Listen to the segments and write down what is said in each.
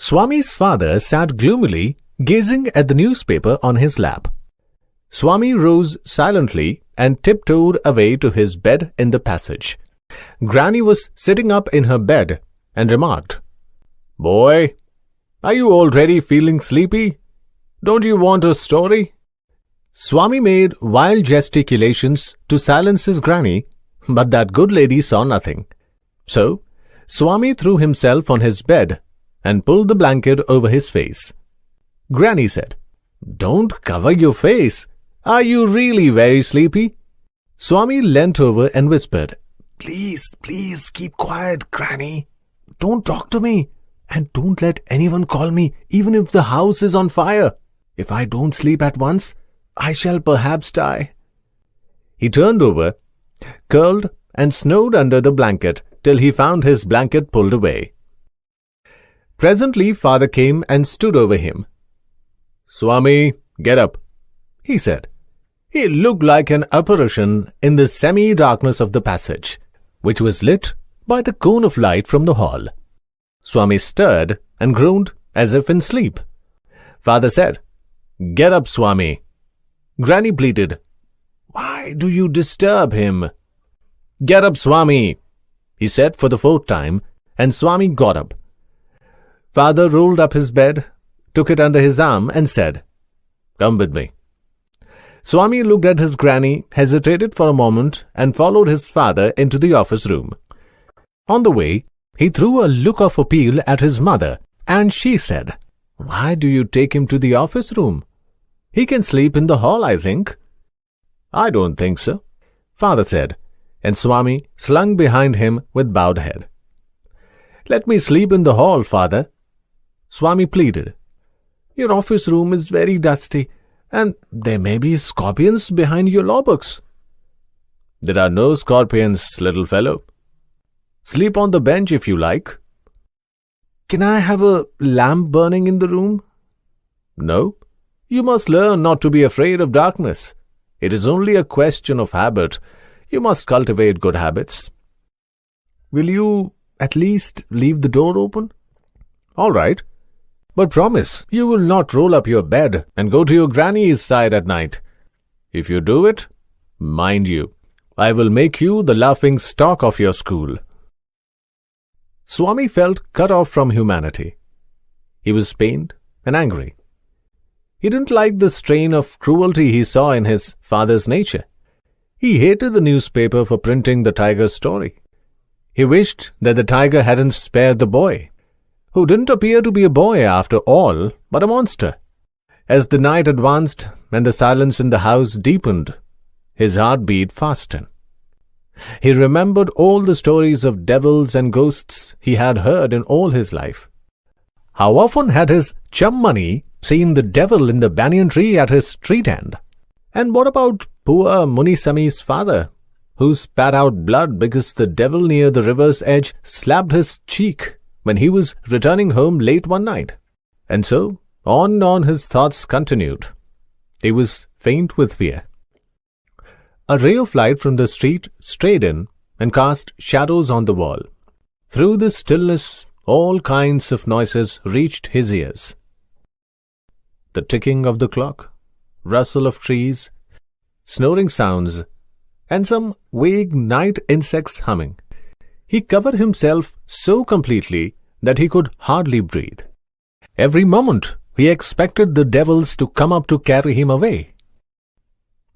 Swami's father sat gloomily, gazing at the newspaper on his lap. Swami rose silently and tiptoed away to his bed in the passage. Granny was sitting up in her bed and remarked, "Boy, are you already feeling sleepy? Don't you want a story?" Swami made wild gesticulations to silence his granny, but that good lady saw nothing. So, Swami threw himself on his bed and pulled the blanket over his face. Granny said, "Don't cover your face. Are you really very sleepy?" Swami leant over and whispered, Please keep quiet, Granny. Don't talk to me, and don't let anyone call me even if the house is on fire. If I don't sleep at once, I shall perhaps die." He turned over, curled and snored under the blanket till he found his blanket pulled away. Presently father came and stood over him. "Swami, get up," he said. He looked like an apparition in the semi-darkness of the passage, which was lit by the cone of light from the hall. Swami stirred and groaned as if in sleep. Father said, "Get up, Swami." Granny pleaded, "Why do you disturb him?" "Get up, Swami," he said for the fourth time, and Swami got up. Father rolled up his bed, took it under his arm and said, "Come with me." Swami looked at his granny, hesitated for a moment, and followed his father into the office room. On the way, he threw a look of appeal at his mother, and she said, "Why do you take him to the office room? He can sleep in the hall, I think." "I don't think so," father said, and Swami slunk behind him with bowed head. "Let me sleep in the hall, father," Swami pleaded. "Your office room is very dusty, and there may be scorpions behind your law books." "There are no scorpions, little fellow. Sleep on the bench if you like." "Can I have a lamp burning in the room?" "No. You must learn not to be afraid of darkness. It is only a question of habit. You must cultivate good habits." "Will you at least leave the door open?" "All right. But promise you will not roll up your bed and go to your granny's side at night. If you do it, mind you, I will make you the laughing stock of your school." Swami felt cut off from humanity. He was pained and angry. He didn't like the strain of cruelty he saw in his father's nature. He hated the newspaper for printing the tiger's story. He wished that the tiger hadn't spared the boy, who didn't appear to be a boy after all, but a monster. As the night advanced and the silence in the house deepened, his heart beat faster. He remembered all the stories of devils and ghosts he had heard in all his life. How often had his chum Mani seen the devil in the banyan tree at his street end? And what about poor Munisami's father, who spat out blood because the devil near the river's edge slapped his cheek when he was returning home late one night? And so, on his thoughts continued. He was faint with fear. A ray of light from the street strayed in and cast shadows on the wall. Through the stillness, all kinds of noises reached his ears. The ticking of the clock, rustle of trees, snoring sounds, and some vague night insects humming. He covered himself so completely that he could hardly breathe. Every moment he expected the devils to come up to carry him away.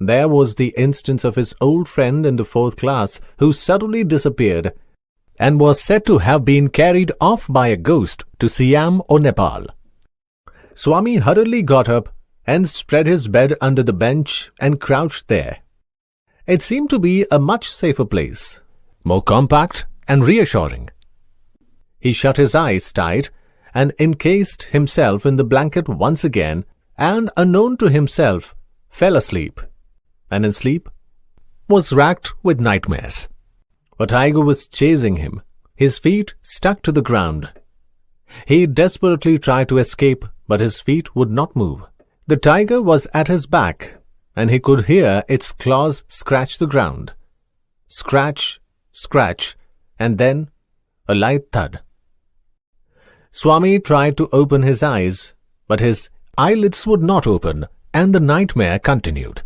There was the instance of his old friend in the 4th class who suddenly disappeared and was said to have been carried off by a ghost to Siam or Nepal. Swami hurriedly got up and spread his bed under the bench and crouched there. It seemed to be a much safer place, more compact and reassuring. He shut his eyes tight and encased himself in the blanket once again, and unknown to himself fell asleep, and in sleep was racked with nightmares. A tiger was chasing him, his feet stuck to the ground. He desperately tried to escape, but his feet would not move. The tiger was at his back, and he could hear its claws scratch the ground. Scratch, scratch, and then a light thud. Swami tried to open his eyes, but his eyelids would not open, and the nightmare continued.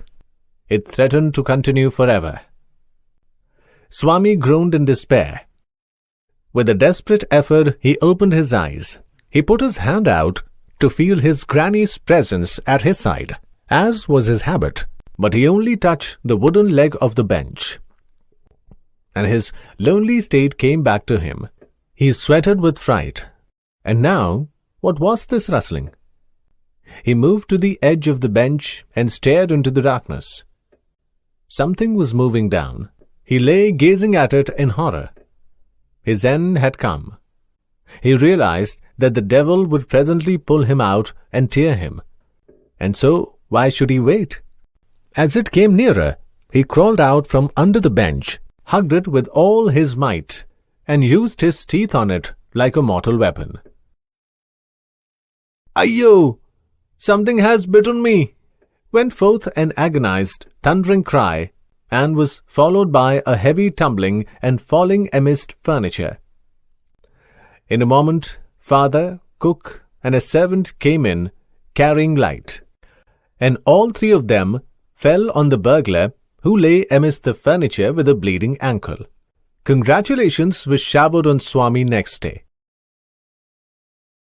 It threatened to continue forever. Swami groaned in despair. With a desperate effort, he opened his eyes. He put his hand out to feel his granny's presence at his side, as was his habit, but he only touched the wooden leg of the bench. And his lonely state came back to him. He sweated with fright. And now, what was this rustling? He moved to the edge of the bench and stared into the darkness. Something was moving down. He lay gazing at it in horror. His end had come. He realized that the devil would presently pull him out and tear him. And so, why should he wait? As it came nearer, he crawled out from under the bench, hugged it with all his might, and used his teeth on it like a mortal weapon. "Ayyo! Something has bitten me!" went forth an agonized, thundering cry, and was followed by a heavy tumbling and falling amidst furniture. In a moment, father, cook, and a servant came in, carrying light, and all three of them fell on the burglar, who lay amidst the furniture with a bleeding ankle. Congratulations were showered on Swami next day.